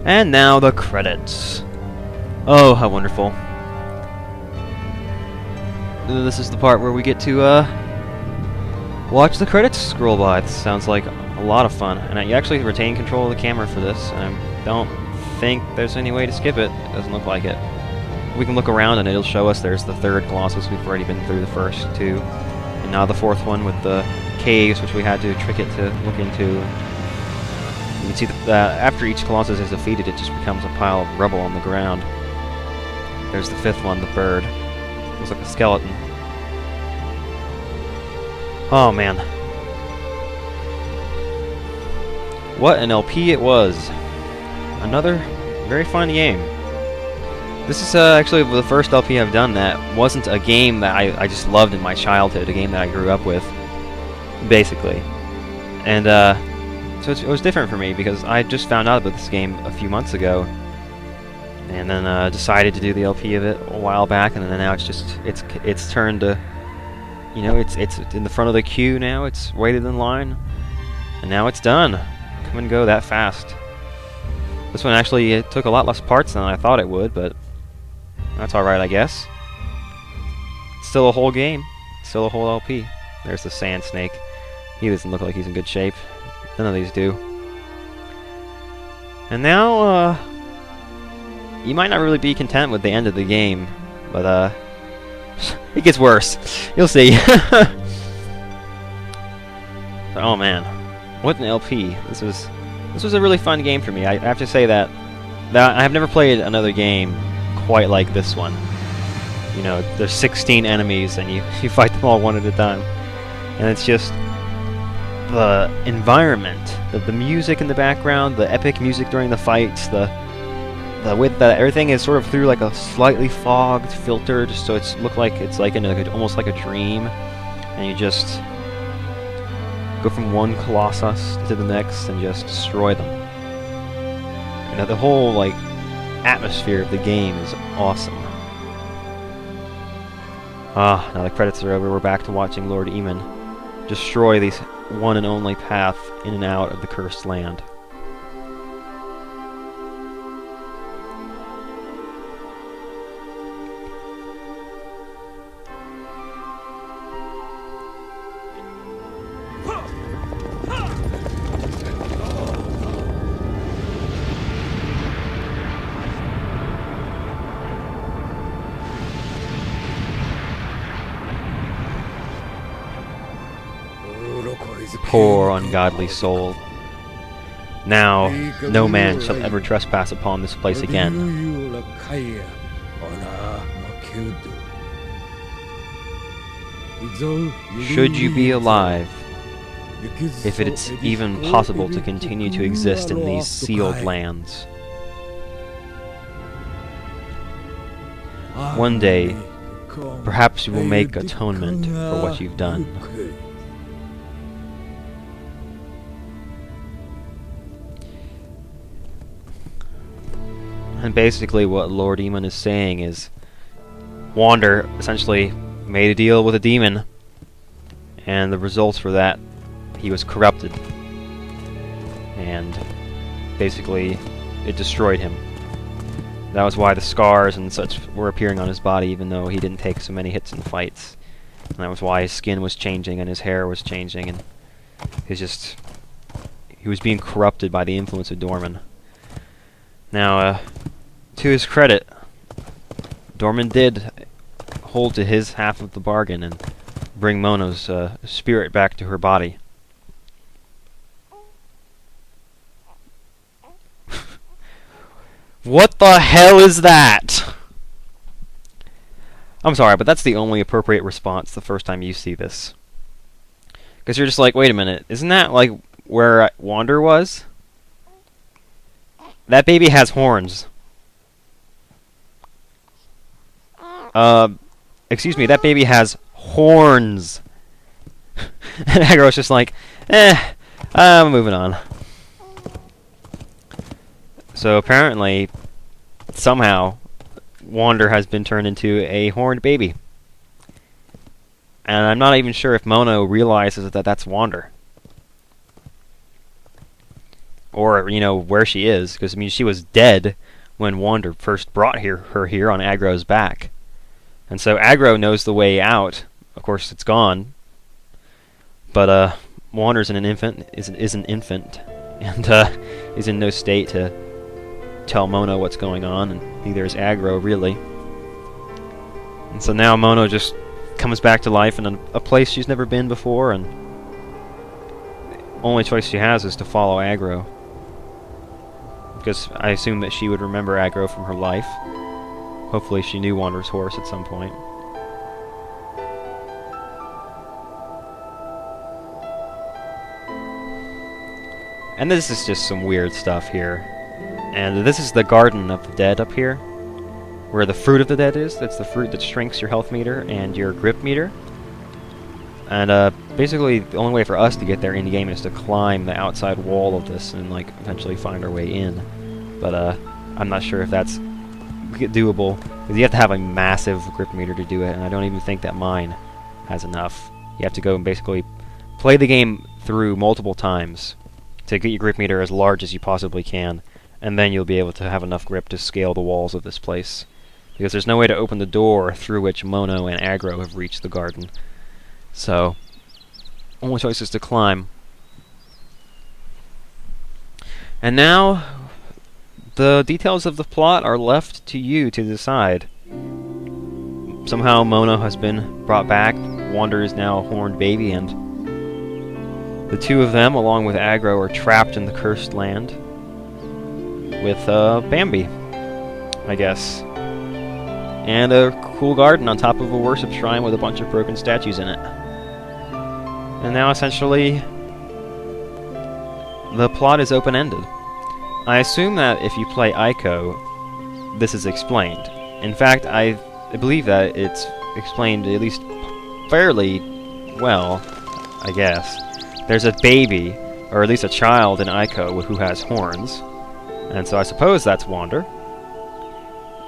And now the credits. Oh, how wonderful. This is the part where we get to watch the credits scroll by. This sounds like a lot of fun. And you actually retain control of the camera for this. I don't think there's any way to skip it. It doesn't look like it. We can look around and it'll show us there's the third Colossus. We've already been through the first two. And now the fourth one with the caves, which we had to trick it to look into. You can see that after each Colossus is defeated, it just becomes a pile of rubble on the ground. There's the fifth one, the bird. Looks like a skeleton. Oh man. What an LP it was. Another very fun game. This is actually the first LP I've done that wasn't a game that I just loved in my childhood, a game that I grew up with, basically. And so it was different for me because I just found out about this game a few months ago, and then decided to do the LP of it a while back, and then now it's turned to, you know, it's in the front of the queue now. It's waited in line, and now it's done. Come and go that fast. This one actually it took a lot less parts than I thought it would, but that's alright, I guess. It's still a whole game. It's still a whole LP. There's the sand snake. He doesn't look like he's in good shape. None of these do. And now, you might not really be content with the end of the game, but, it gets worse. You'll see. Oh man, what an LP. This was a really fun game for me. I have to say that I have never played another game quite like this one. You know, there's 16 enemies and you fight them all one at a time. And it's just the environment, the music in the background, the epic music during the fights, the way that everything is sort of through like a slightly fogged filter, just so it's like in almost like a dream, and you just go from one Colossus to the next and just destroy them. You know, the whole like atmosphere of the game is awesome. Now the credits are over. We're back to watching Lord Eamon destroy this one and only path in and out of the cursed land. Poor ungodly soul. Now no man shall ever trespass upon this place again. Should you be alive, if it's even possible to continue to exist in these sealed lands. One day, perhaps you will make atonement for what you've done. And basically what Lord Eamon is saying is Wander essentially made a deal with a demon, and the results for that, he was corrupted. And basically it destroyed him. That was why the scars and such were appearing on his body, even though he didn't take so many hits in the fights. And that was why his skin was changing and his hair was changing, and he was being corrupted by the influence of Dorman. Now, to his credit, Dorman did hold to his half of the bargain and bring Mono's spirit back to her body. What the hell is that? I'm sorry, but that's the only appropriate response the first time you see this. Because you're just like, wait a minute, isn't that like where Wander was? That baby has horns. Excuse me, that baby has horns. And Agro's just like, I'm moving on. So apparently, somehow, Wander has been turned into a horned baby. And I'm not even sure if Mono realizes that that's Wander. or where she is, because I mean she was dead when Wander first brought her here on Agro's back, and so Agro knows the way out. Of course, it's gone, but Wander's an infant, is an infant, and is in no state to tell Mono what's going on, and neither is Agro really. And so now Mono just comes back to life in a place she's never been before, and the only choice she has is to follow Agro. Because I assume that she would remember Agro from her life. Hopefully she knew Wander's horse at some point. And this is just some weird stuff here. And this is the Garden of the Dead up here, where the Fruit of the Dead is. That's the fruit that shrinks your health meter and your grip meter. And basically, the only way for us to get there in the game is to climb the outside wall of this and like eventually find our way in. But I'm not sure if that's doable, because you have to have a massive grip meter to do it, and I don't even think that mine has enough. You have to go and basically play the game through multiple times to get your grip meter as large as you possibly can, and then you'll be able to have enough grip to scale the walls of this place. Because there's no way to open the door through which Mono and Agro have reached the garden. So, only choice is to climb. And now, the details of the plot are left to you to decide. Somehow Mono has been brought back, Wander is now a horned baby, and the two of them, along with Agro, are trapped in the cursed land with Bambi, I guess. And a cool garden on top of a worship shrine with a bunch of broken statues in it. And now, essentially, the plot is open-ended. I assume that if you play Ico, this is explained. In fact, I believe that it's explained at least fairly well, I guess. There's a baby, or at least a child in Ico who has horns, and so I suppose that's Wander.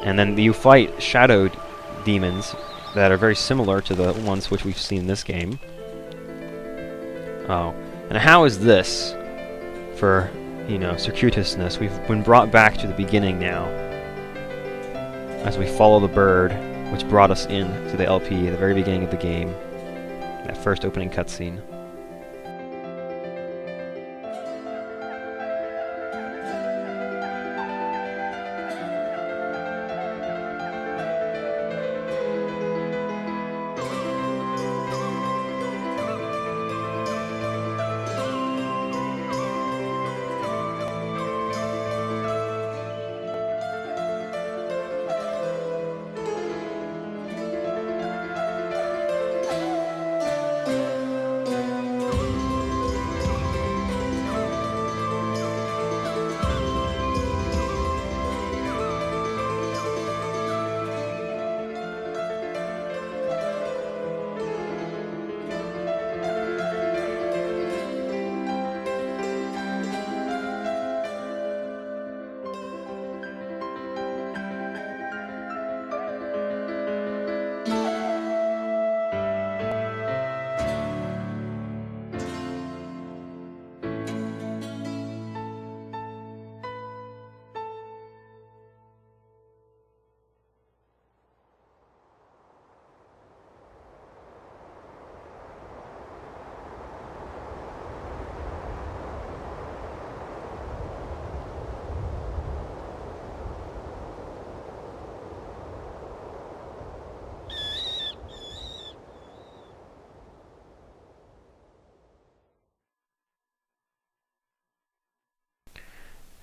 And then you fight shadow demons that are very similar to the ones which we've seen in this game. Oh, and how is this for, circuitousness? We've been brought back to the beginning now, as we follow the bird, which brought us in to the LP at the very beginning of the game, that first opening cutscene.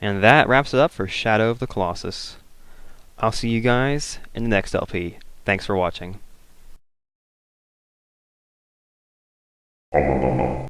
And that wraps it up for Shadow of the Colossus. I'll see you guys in the next LP. Thanks for watching.